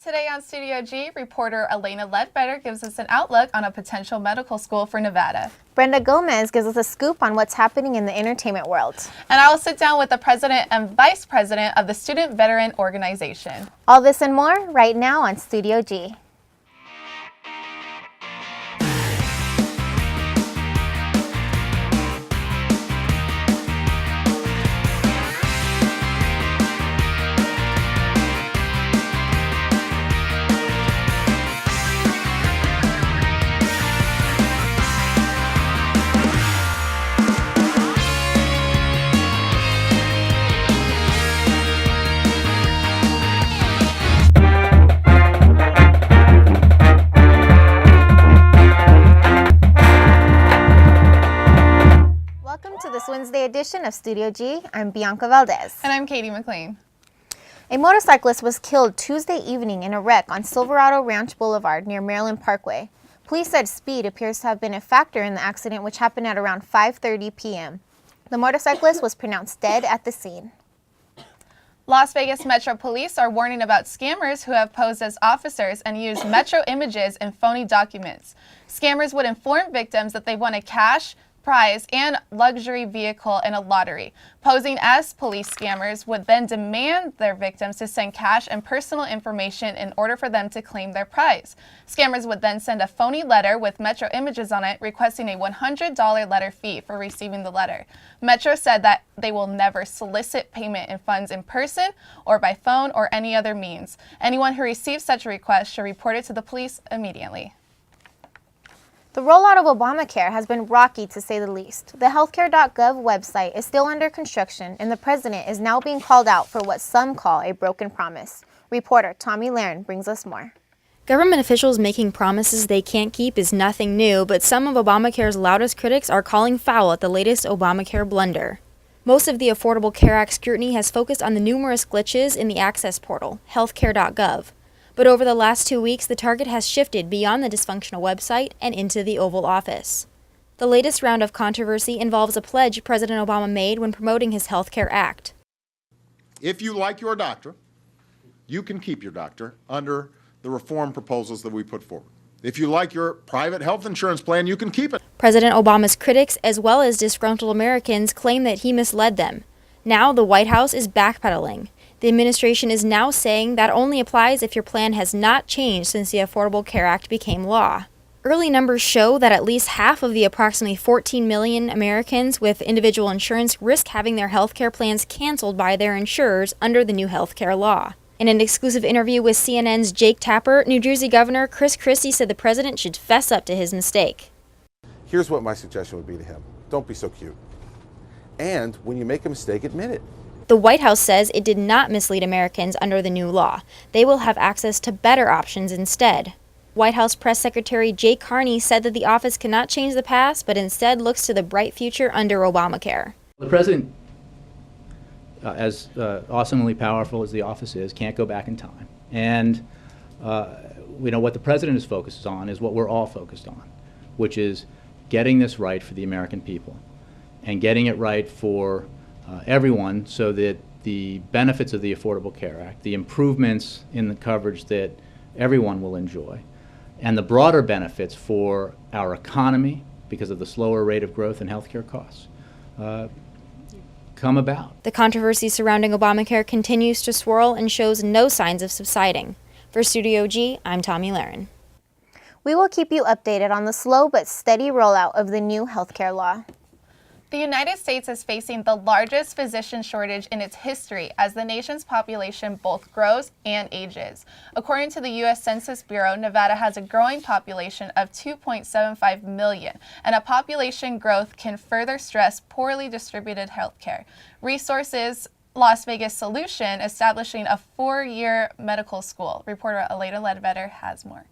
Today on Studio G, reporter Elena Ledbetter gives us an outlook on a potential medical school for Nevada. Brenda Gomez gives us a scoop on what's happening in the entertainment world. And I will sit down with the president and vice president of the Student Veteran Organization. All this and more right now on Studio G. Wednesday edition of Studio G. I'm Bianca Valdez. And I'm Katie McLean. A motorcyclist was killed Tuesday evening in a wreck on Silverado Ranch Boulevard near Maryland Parkway. Police said speed appears to have been a factor in the accident, which happened at around 5:30 p.m. The motorcyclist was pronounced dead at the scene. Las Vegas Metro Police are warning about scammers who have posed as officers and used Metro images and phony documents. Scammers would inform victims that they won a cash prize and luxury vehicle in a lottery. Posing as police, scammers would then demand their victims to send cash and personal information in order for them to claim their prize. Scammers would then send a phony letter with Metro images on it, requesting a $100 letter fee for receiving the letter. Metro said that they will never solicit payment in funds in person or by phone or any other means. Anyone who receives such a request should report it to the police immediately. The rollout of Obamacare has been rocky, to say the least. The healthcare.gov website is still under construction, and the president is now being called out for what some call a broken promise. Reporter Tommy Laren brings us more. Government officials making promises they can't keep is nothing new, but some of Obamacare's loudest critics are calling foul at the latest Obamacare blunder. Most of the Affordable Care Act scrutiny has focused on the numerous glitches in the access portal, healthcare.gov. But over the last 2 weeks, the target has shifted beyond the dysfunctional website and into the Oval Office. The latest round of controversy involves a pledge President Obama made when promoting his Health Care Act. If you like your doctor, you can keep your doctor under the reform proposals that we put forward. If you like your private health insurance plan, you can keep it. President Obama's critics, as well as disgruntled Americans, claim that he misled them. Now the White House is backpedaling. The administration is now saying that only applies if your plan has not changed since the Affordable Care Act became law. Early numbers show that at least half of the approximately 14 million Americans with individual insurance risk having their health care plans canceled by their insurers under the new health care law. In an exclusive interview with CNN's Jake Tapper, New Jersey Governor Chris Christie said the president should fess up to his mistake. Here's what my suggestion would be to him. Don't be so cute. And when you make a mistake, admit it. The White House says it did not mislead Americans under the new law. They will have access to better options instead. White House Press Secretary Jay Carney said that the office cannot change the past, but instead looks to the bright future under Obamacare. The president, as awesomely powerful as the office is, can't go back in time. And what the president is focused on is what we're all focused on, which is getting this right for the American people and getting it right for everyone, so that the benefits of the Affordable Care Act, the improvements in the coverage that everyone will enjoy, and the broader benefits for our economy because of the slower rate of growth in healthcare costs come about. The controversy surrounding Obamacare continues to swirl and shows no signs of subsiding. For Studio G, I'm Tommy Laren. We will keep you updated on the slow but steady rollout of the new healthcare law. The United States is facing the largest physician shortage in its history as the nation's population both grows and ages. According to the U.S. Census Bureau, Nevada has a growing population of 2.75 million, and a population growth can further stress poorly distributed healthcare. Resources Las Vegas Solution establishing a 4-year medical school. Reporter Elena Ledbetter has more.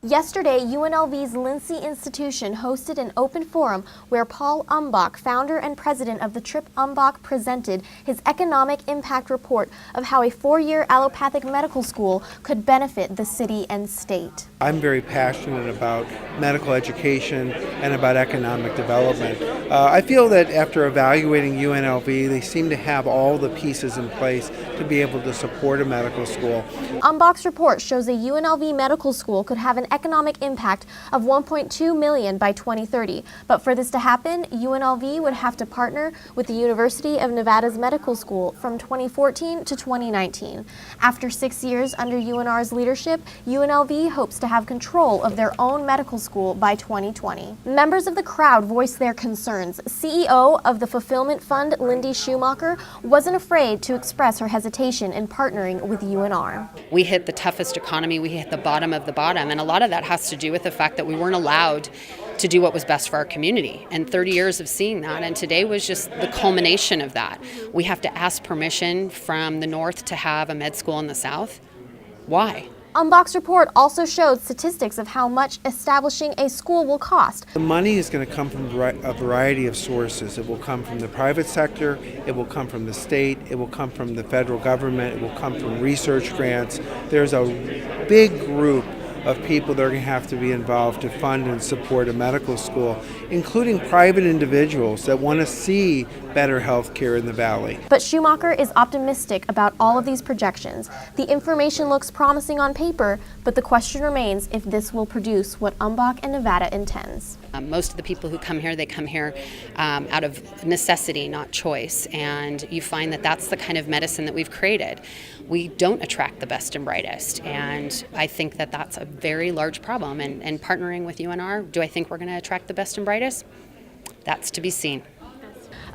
Yesterday, UNLV's Lindsay Institution hosted an open forum where Paul Umbach, founder and president of the Trip Umbach, presented his economic impact report of how a 4-year allopathic medical school could benefit the city and state. I'm very passionate about medical education and about economic development. I feel that after evaluating UNLV, they seem to have all the pieces in place to be able to support a medical school. Umbach's report shows a UNLV medical school could have an economic impact of $1.2 million by 2030. But for this to happen, UNLV would have to partner with the University of Nevada's medical school from 2014 to 2019. After 6 years under UNR's leadership, UNLV hopes to have control of their own medical school by 2020. Members of the crowd voiced their concerns. CEO of the Fulfillment Fund, Lindy Schumacher, wasn't afraid to express her hesitation in partnering with UNR. We hit the toughest economy, we hit the bottom of the bottom, and a lot of that has to do with the fact that we weren't allowed to do what was best for our community. And 30 years of seeing that, and today was just the culmination of that. We have to ask permission from the north to have a med school in the south. Why? Umbach's report also showed statistics of how much establishing a school will cost. The money is going to come from a variety of sources. It will come from the private sector, it will come from the state, it will come from the federal government, it will come from research grants. There's a big group of people that are going to have to be involved to fund and support a medical school, including private individuals that want to see better health care in the valley. But Schumacher is optimistic about all of these projections. The information looks promising on paper, but the question remains if this will produce what Umbach and Nevada intends. Most of the people who come here, they come here out of necessity, not choice. And you find that that's the kind of medicine that we've created. We don't attract the best and brightest. And I think that that's a very large problem. And partnering with UNR, do I think we're going to attract the best and brightest? That's to be seen.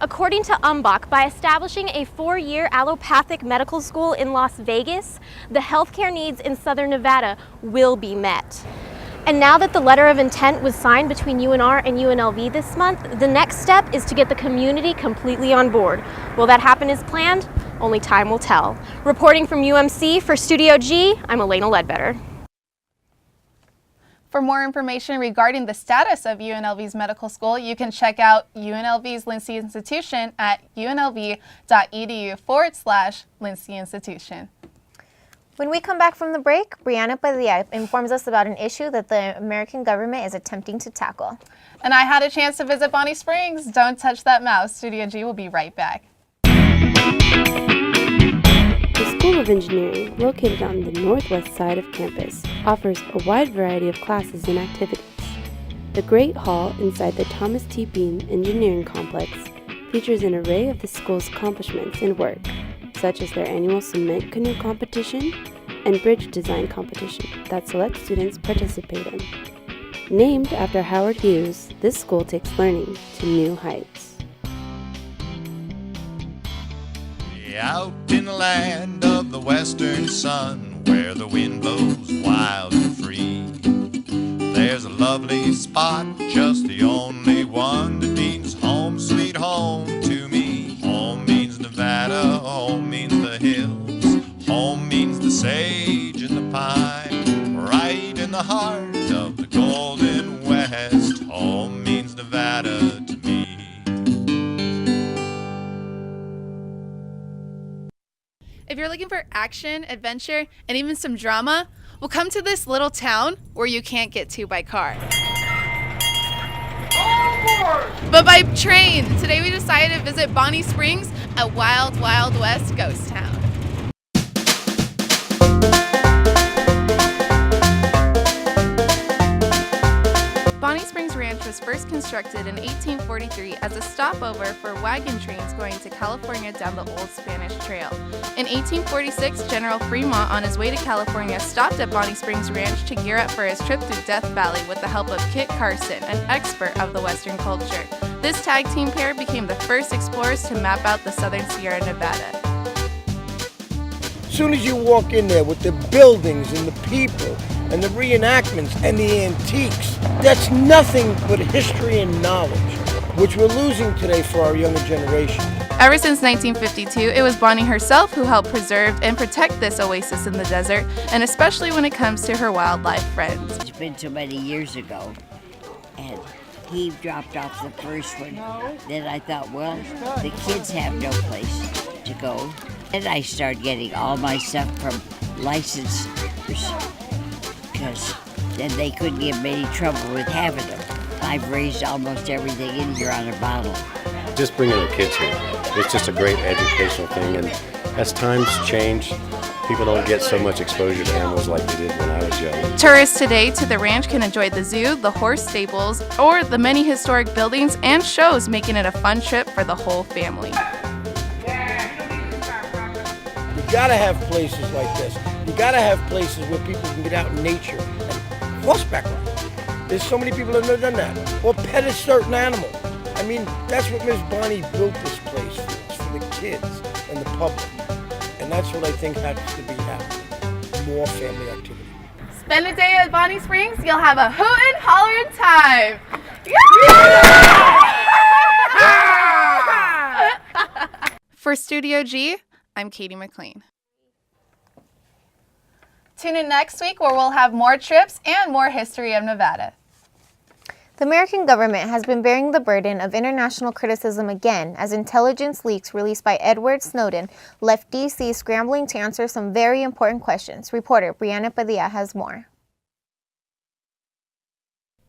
According to Umbach, by establishing a 4-year allopathic medical school in Las Vegas, the healthcare needs in Southern Nevada will be met. And now that the letter of intent was signed between UNR and UNLV this month, the next step is to get the community completely on board. Will that happen as planned? Only time will tell. Reporting from UMC for Studio G, I'm Elena Ledbetter. For more information regarding the status of UNLV's medical school, you can check out UNLV's Lindsay Institution at unlv.edu/Lindsay Institution. When we come back from the break, Brianna Padilla informs us about an issue that the American government is attempting to tackle. And I had a chance to visit Bonnie Springs. Don't touch that mouse. Studio G will be right back. The School of Engineering, located on the northwest side of campus, offers a wide variety of classes and activities. The Great Hall inside the Thomas T. Bean Engineering Complex features an array of the school's accomplishments and work, such as their annual cement canoe competition and bridge design competition that select students participate in. Named after Howard Hughes, this school takes learning to new heights. Out in the land of the western sun, where the wind blows wild and free, there's a lovely spot, just the only one that means home sweet home to me. Home means Nevada, home means the hills, home means the sage and the pine, right in the heart of the golden west. Home means Nevada to me. If you're looking for action, adventure, and even some drama, well, come to this little town where you can't get to by car. But by train. Today we decided to visit Bonnie Springs, a wild, wild west ghost town. Bonnie Springs Ranch was first constructed in 1843 as a stopover for wagon trains going to California down the old Spanish Trail. In 1846, General Fremont, on his way to California, stopped at Bonnie Springs Ranch to gear up for his trip through Death Valley with the help of Kit Carson, an expert of the Western culture. This tag team pair became the first explorers to map out the southern Sierra Nevada. As soon as you walk in there with the buildings and the people and the reenactments and the antiques, that's nothing but history and knowledge, which we're losing today for our younger generation. Ever since 1952, it was Bonnie herself who helped preserve and protect this oasis in the desert, and especially when it comes to her wildlife friends. It's been so many years ago, and he dropped off the first one. Then I thought, well, the kids have no place to go. And I started getting all my stuff from licensors, because then they couldn't give me any trouble with having them. I've raised almost everything in here on a bottle. Just bringing the kids here, it's just a great educational thing, and as times change, people don't get so much exposure to animals like they did when I was young. Tourists today to the ranch can enjoy the zoo, the horse stables, or the many historic buildings and shows, making it a fun trip for the whole family. You gotta have places like this. You gotta have places where people can get out in nature and horseback ride. There's so many people that have never done that. Or pet a certain animal. I mean, that's what Miss Bonnie built this place for. It's for the kids and the public. And that's what I think has to be happening. More family activity. Spend a day at Bonnie Springs, you'll have a hootin' hollerin' time. For Studio G, I'm Katie McLean. Tune in next week where we'll have more trips and more history of Nevada. The American government has been bearing the burden of international criticism again as intelligence leaks released by Edward Snowden left D.C. scrambling to answer some very important questions. Reporter Brianna Padilla has more.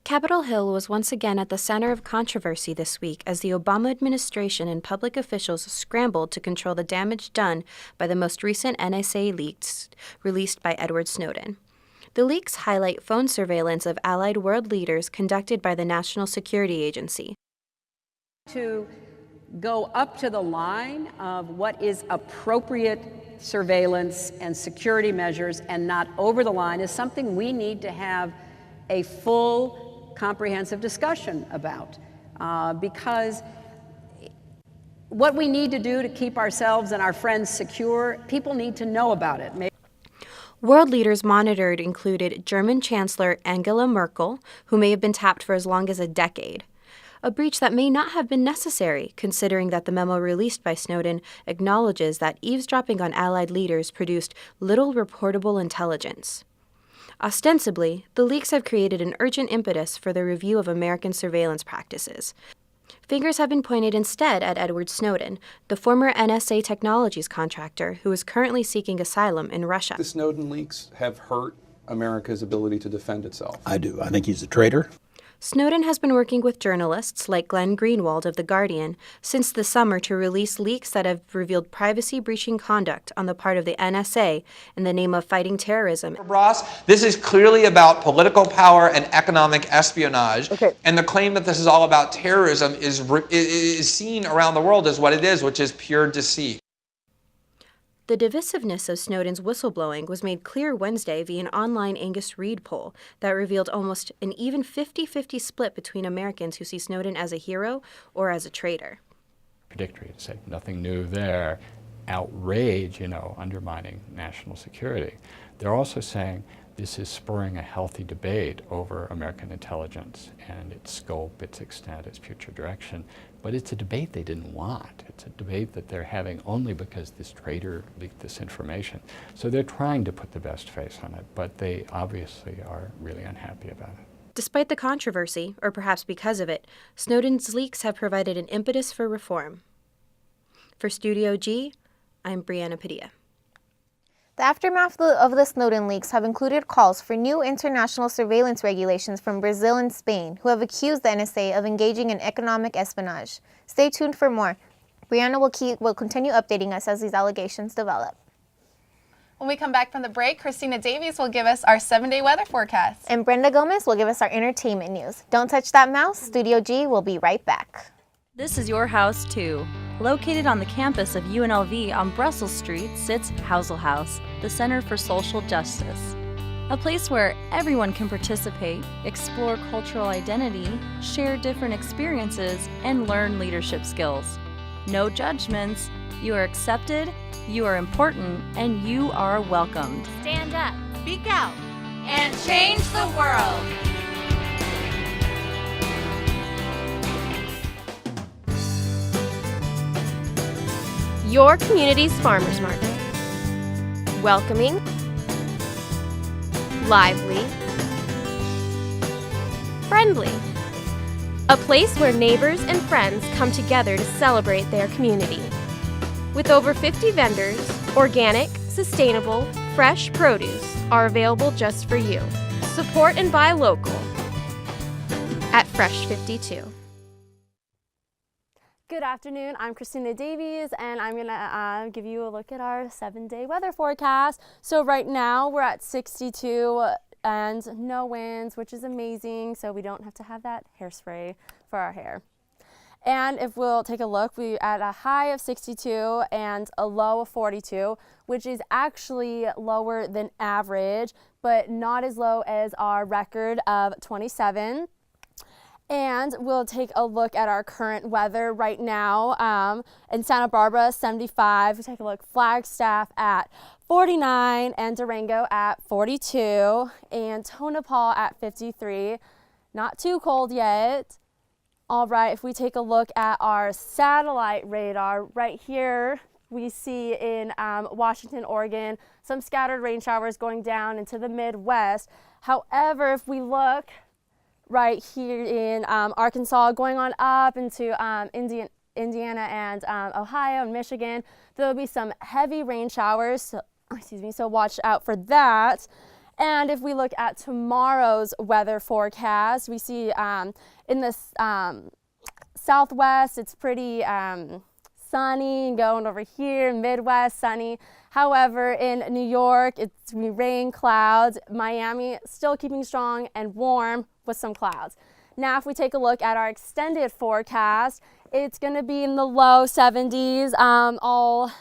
Capitol Hill was once again at the center of controversy this week as the Obama administration and public officials scrambled to control the damage done by the most recent NSA leaks released by Edward Snowden. The leaks highlight phone surveillance of allied world leaders conducted by the National Security Agency. To go up to the line of what is appropriate surveillance and security measures and not over the line is something we need to have a full, comprehensive discussion about. Because what we need to do to keep ourselves and our friends secure, people need to know about it. World leaders monitored included German Chancellor Angela Merkel, who may have been tapped for as long as a decade. A breach that may not have been necessary, considering that the memo released by Snowden acknowledges that eavesdropping on allied leaders produced little reportable intelligence. Ostensibly, the leaks have created an urgent impetus for the review of American surveillance practices. Fingers have been pointed instead at Edward Snowden, the former NSA Technologies contractor who is currently seeking asylum in Russia. The Snowden leaks have hurt America's ability to defend itself. I do. I think he's a traitor. Snowden has been working with journalists like Glenn Greenwald of The Guardian since the summer to release leaks that have revealed privacy-breaching conduct on the part of the NSA in the name of fighting terrorism. Ross, this is clearly about political power and economic espionage, and the claim that this is all about terrorism is seen around the world as what it is, which is pure deceit. The divisiveness of Snowden's whistleblowing was made clear Wednesday via an online Angus Reid poll that revealed almost an even 50-50 split between Americans who see Snowden as a hero or as a traitor. Contradictory to say nothing new there, outrage, undermining national security. They're also saying this is spurring a healthy debate over American intelligence and its scope, its extent, its future direction. But it's a debate they didn't want. It's a debate that they're having only because this traitor leaked this information. So they're trying to put the best face on it, but they obviously are really unhappy about it. Despite the controversy, or perhaps because of it, Snowden's leaks have provided an impetus for reform. For Studio G, I'm Brianna Padilla. The aftermath of the Snowden leaks have included calls for new international surveillance regulations from Brazil and Spain, who have accused the NSA of engaging in economic espionage. Stay tuned for more. Brianna will continue updating us as these allegations develop. When we come back from the break, Christina Davies will give us our 7-day weather forecast. And Brenda Gomez will give us our entertainment news. Don't touch that mouse. Studio G will be right back. This is your house, too. Located on the campus of UNLV on Brussels Street sits Housel House, the Center for Social Justice. A place where everyone can participate, explore cultural identity, share different experiences, and learn leadership skills. No judgments. You are accepted, you are important, and you are welcomed. Stand up, speak out, and change the world. Your community's farmers market. Welcoming, lively, friendly. A place where neighbors and friends come together to celebrate their community. With over 50 vendors, organic, sustainable, fresh produce are available just for you. Support and buy local at Fresh 52. Good afternoon, I'm Christina Davies, and I'm gonna give you a look at our 7-day weather forecast. So right now we're at 62 and no winds, which is amazing, so we don't have to have that hairspray for our hair. And if we'll take a look, we're at a high of 62 and a low of 42, which is actually lower than average, but not as low as our record of 27. And we'll take a look at our current weather right now. In Santa Barbara, 75. We take a look, Flagstaff at 49, and Durango at 42, and Tonopah at 53. Not too cold yet. All right, if we take a look at our satellite radar right here, we see in Washington, Oregon, some scattered rain showers going down into the Midwest. However, if we look right here in Arkansas, going on up into Indiana and Ohio and Michigan, there will be some heavy rain showers, so watch out for that. And if we look at tomorrow's weather forecast, we see in the southwest, it's pretty sunny, and going over here, Midwest, sunny. However, in New York, it's rain, clouds. Miami, still keeping strong and warm with some clouds. Now, if we take a look at our extended forecast, it's going to be in the low 70s all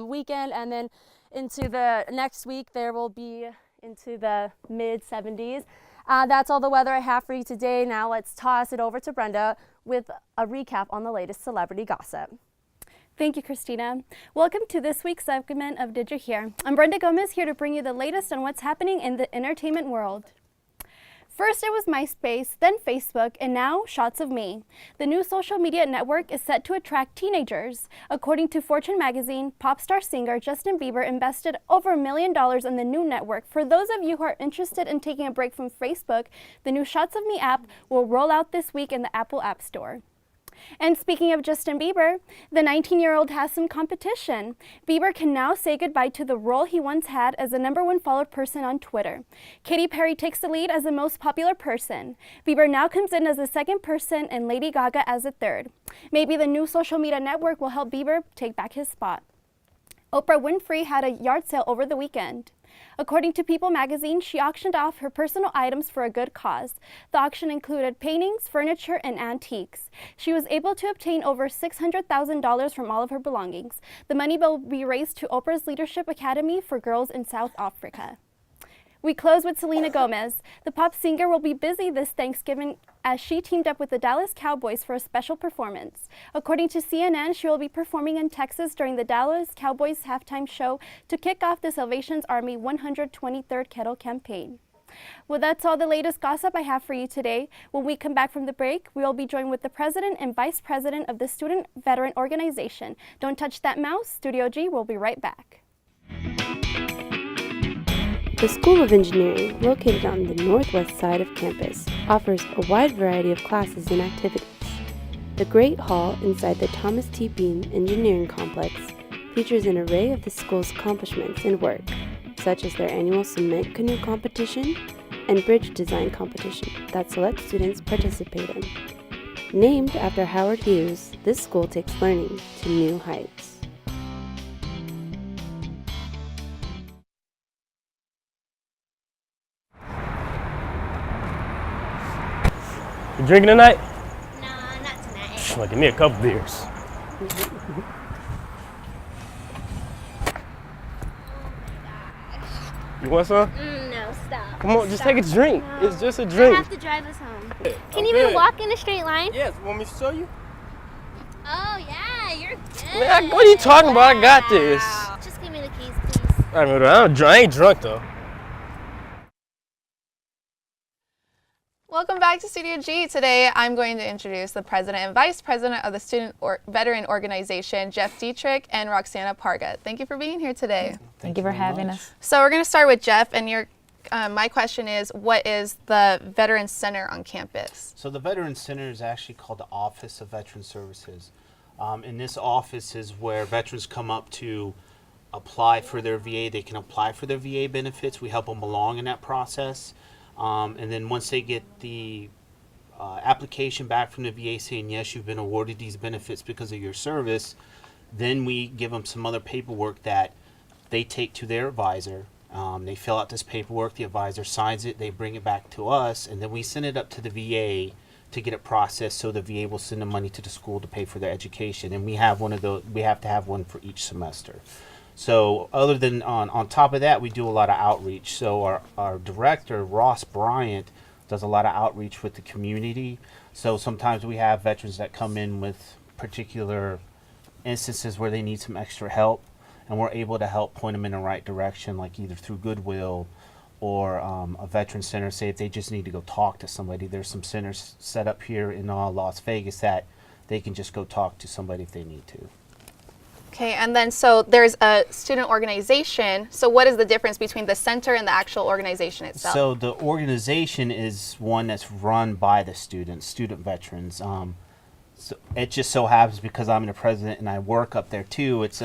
weekend, and then into the next week, there will be into the mid 70s. That's all the weather I have for you today. Now let's toss it over to Brenda with a recap on the latest celebrity gossip. Thank you, Christina. Welcome to this week's segment of Did You Hear? I'm Brenda Gomez, here to bring you the latest on what's happening in the entertainment world. First it was MySpace, then Facebook, and now Shots of Me. The new social media network is set to attract teenagers. According to Fortune magazine, pop star singer Justin Bieber invested over $1 million in the new network. For those of you who are interested in taking a break from Facebook, the new Shots of Me app will roll out this week in the Apple App Store. And speaking of Justin Bieber, the 19-year-old has some competition. Bieber can now say goodbye to the role he once had as the #1 followed person on Twitter. Katy Perry takes the lead as the most popular person. Bieber now comes in as the second person and Lady Gaga as the third. Maybe the new social media network will help Bieber take back his spot. Oprah Winfrey had a yard sale over the weekend. According to People magazine, she auctioned off her personal items for a good cause. The auction included paintings, furniture, and antiques. She was able to obtain over $600,000 from all of her belongings. The money will be raised to Oprah's Leadership Academy for Girls in South Africa. We close with Selena Gomez. The pop singer will be busy this Thanksgiving as she teamed up with the Dallas Cowboys for a special performance. According to CNN, she will be performing in Texas during the Dallas Cowboys halftime show to kick off the Salvation Army 123rd Kettle campaign. Well, that's all the latest gossip I have for you today. When we come back from the break, we will be joined with the president and vice president of the Student Veteran Organization. Don't touch that mouse. Studio G will be right back. The School of Engineering, located on the northwest side of campus, offers a wide variety of classes and activities. The Great Hall inside the Thomas T. Bean Engineering Complex features an array of the school's accomplishments and work, such as their annual cement canoe competition and bridge design competition that select students participate in. Named after Howard Hughes, this school takes learning to new heights. You drinking tonight? Nah, not tonight. Well, give me a couple beers. You want some? No, stop. Come on, just Stop. take a drink. No. It's just a drink. I have to drive us home. Yeah, Can you okay. even walk in a straight line? Yes, want me to show you? Oh, yeah, you're good. Man, what are you talking about? I got this. Just give me the keys, please. I ain't drunk though. Welcome back to Studio G. Today I'm going to introduce the president and vice president of the Student Veteran Organization, Jeff Dietrich and Roxana Parga. Thank you for being here today. Thank you for having us. So we're going to start with Jeff, and my question is, what is the Veteran Center on campus? So the Veteran Center is actually called the Office of Veteran Services. And this office is where veterans come up to apply for their VA. They can apply for their VA benefits. We help them along in that process. And then once they get the application back from the VA saying, yes, you've been awarded these benefits because of your service, then we give them some other paperwork that they take to their advisor. They fill out this paperwork, the advisor signs it, they bring it back to us, and then we send it up to the VA to get it processed, so the VA will send the money to the school to pay for their education. And we have one of those, we have to have one for each semester. So other than on top of that, we do a lot of outreach. So our director, Ross Bryant, does a lot of outreach with the community. So sometimes we have veterans that come in with particular instances where they need some extra help, and we're able to help point them in the right direction, like either through Goodwill or a veteran center. Say if they just need to go talk to somebody, there's some centers set up here in Las Vegas that they can just go talk to somebody if they need to. Okay, and then so there's a student organization. So what is the difference between the center and the actual organization itself? So the organization is one that's run by the student veterans. So it just so happens because I'm the president and I work up there too. It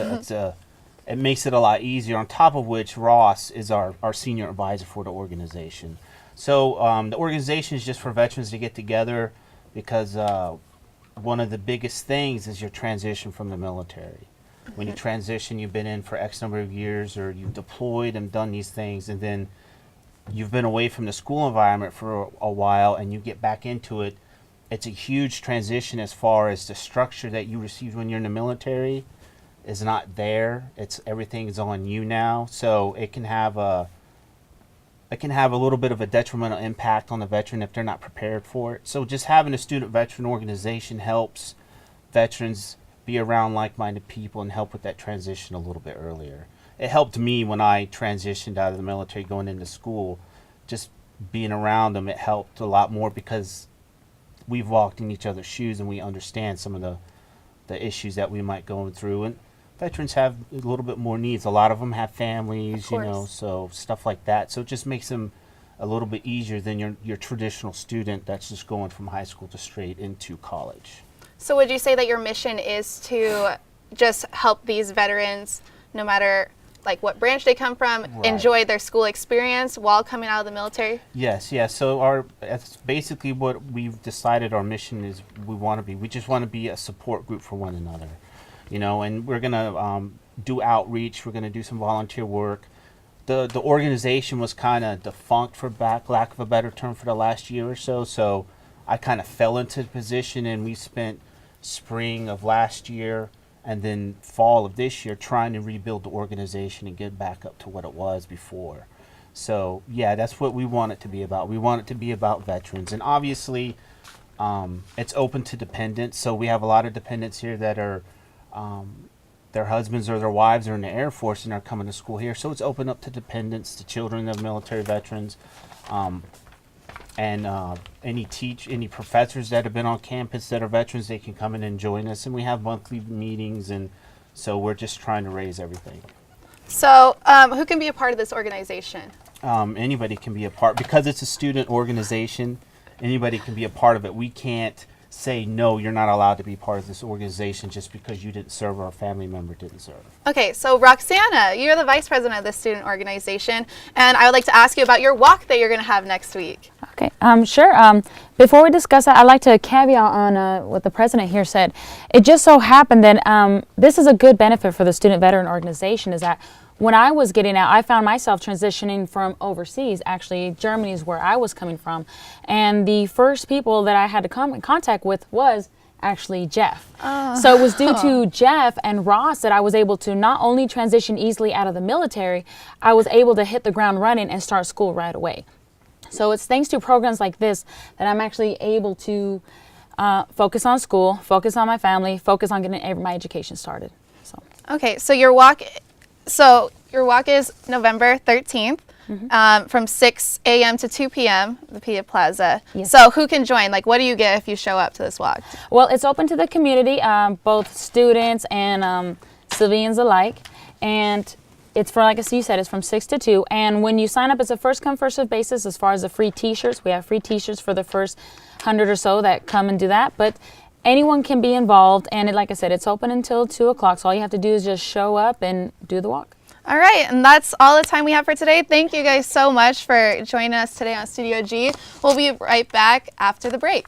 makes it a lot easier. On top of which, Ross is our senior advisor for the organization. So the organization is just for veterans to get together because one of the biggest things is your transition from the military. When you transition, you've been in for X number of years, or you've deployed and done these things, and then you've been away from the school environment for a while and you get back into it. It's a huge transition as far as the structure that you received when you're in the military is not there. Everything is on you now, so it can have a little bit of a detrimental impact on the veteran if they're not prepared for it. So just having a student veteran organization helps veterans be around like-minded people and help with that transition a little bit earlier. It helped me when I transitioned out of the military going into school. Just being around them, it helped a lot more because we've walked in each other's shoes and we understand some of the issues that we might go through. And veterans have a little bit more needs. A lot of them have families, you know, so stuff like that. So it just makes them a little bit easier than your traditional student that's just going from high school to straight into college. So would you say that your mission is to just help these veterans, no matter like what branch they come from, enjoy their school experience while coming out of the military? Yes, yes. So that's basically what we've decided our mission is. We just want to be a support group for one another, you know. And we're gonna do outreach. We're gonna do some volunteer work. The organization was kind of defunct, for lack of a better term, for the last year or so. So I kind of fell into the position, and we spent spring of last year and then fall of this year trying to rebuild the organization and get back up to what it was before. So yeah, that's what we want it to be about. We want it to be about veterans, and obviously it's open to dependents. So we have a lot of dependents here that are their husbands or their wives are in the Air Force and are coming to school here. So it's open up to dependents, to children of military veterans. And any professors that have been on campus that are veterans, they can come in and join us. And we have monthly meetings, and so we're just trying to raise everything. So who can be a part of this organization? Anybody can be a part. Because it's a student organization, anybody can be a part of it. We can't say, no, you're not allowed to be part of this organization just because you didn't serve or a family member didn't serve. Okay, so Roxana, you're the vice president of this student organization, and I would like to ask you about your walk that you're going to have next week. Okay, sure. Before we discuss that, I'd like to caveat on what the president here said. It just so happened that this is a good benefit for the student veteran organization, is that when I was getting out, I found myself transitioning from overseas. Actually, Germany is where I was coming from. And the first people that I had to come in contact with was actually Jeff. So it was due to Jeff and Ross that I was able to not only transition easily out of the military, I was able to hit the ground running and start school right away. So it's thanks to programs like this that I'm actually able to focus on school, focus on my family, focus on getting my education started. So. Okay, so your walk is November 13th. from 6 a.m. to 2 p.m., the Pia Plaza. Yes. So who can join? Like, what do you get if you show up to this walk? Well, it's open to the community, both students and civilians alike. And it's for, like you said, it's from 6 to 2. And when you sign up, it's a first come, first served basis as far as the free t-shirts. We have free t-shirts for the first 100 or so that come and do that. But anyone can be involved. And like I said, it's open until 2 o'clock. So all you have to do is just show up and do the walk. All right, and that's all the time we have for today. Thank you guys so much for joining us today on Studio G. We'll be right back after the break.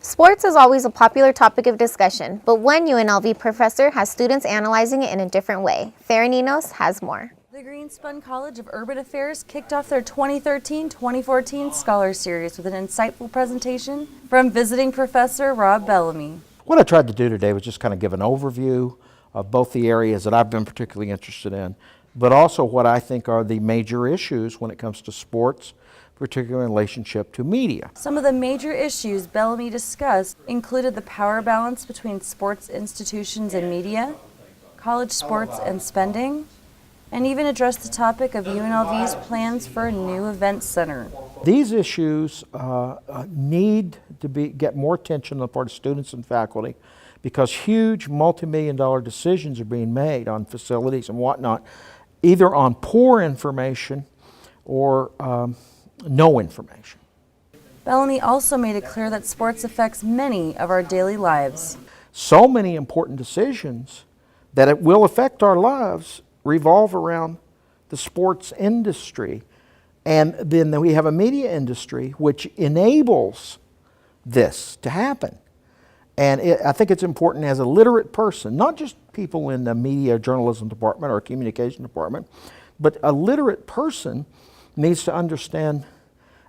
Sports is always a popular topic of discussion, but one UNLV professor has students analyzing it in a different way. Farininos has more. The Greenspun College of Urban Affairs kicked off their 2013-2014 Scholar Series with an insightful presentation from visiting professor Rob Bellamy. What I tried to do today was just kind of give an overview of both the areas that I've been particularly interested in, but also what I think are the major issues when it comes to sports, particularly in relationship to media. Some of the major issues Bellamy discussed included the power balance between sports institutions and media, college sports and spending, and even addressed the topic of UNLV's plans for a new event center. These issues need to get more attention on the part of students and faculty because huge multi-million-dollar decisions are being made on facilities and whatnot, either on poor information or no information. Bellamy also made it clear that sports affects many of our daily lives. So many important decisions that it will affect our lives revolve around the sports industry. And then we have a media industry which enables this to happen. And I think it's important as a literate person, not just people in the media journalism department or communication department, but a literate person needs to understand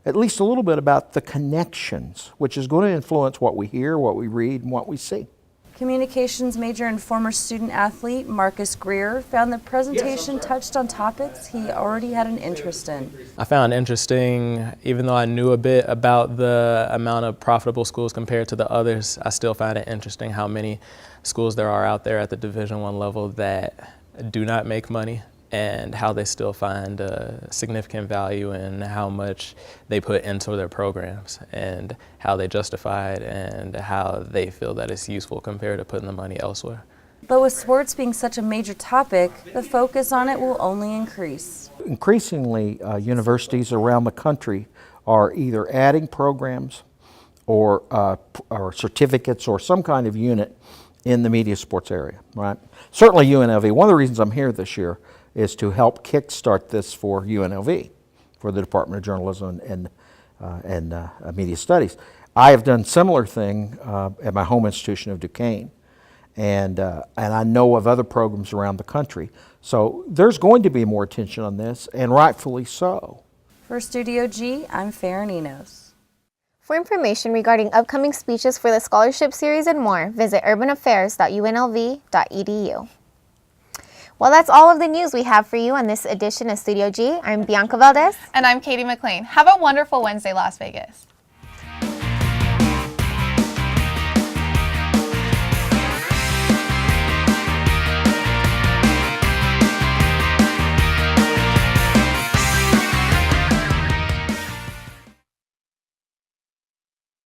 at least a little bit about the connections, which is going to influence what we hear, what we read, and what we see. Communications major and former student athlete Marcus Greer found the presentation touched on topics he already had an interest in. I found it interesting, even though I knew a bit about the amount of profitable schools compared to the others, I still find it interesting how many schools there are out there at the Division I level that do not make money, and how they still find significant value in how much they put into their programs and how they justify it and how they feel that it's useful compared to putting the money elsewhere. But with sports being such a major topic, the focus on it will only increase. Increasingly, universities around the country are either adding programs or certificates or some kind of unit in the media sports area, right? Certainly UNLV, one of the reasons I'm here this year is to help kickstart this for UNLV, for the Department of Journalism and Media Studies. I have done similar thing at my home institution of Duquesne, and I know of other programs around the country. So there's going to be more attention on this, and rightfully so. For Studio G, I'm Farininos. For information regarding upcoming speeches for the scholarship series and more, visit urbanaffairs.unlv.edu. Well, that's all of the news we have for you on this edition of Studio G. I'm Bianca Valdez. And I'm Katie McLean. Have a wonderful Wednesday, Las Vegas.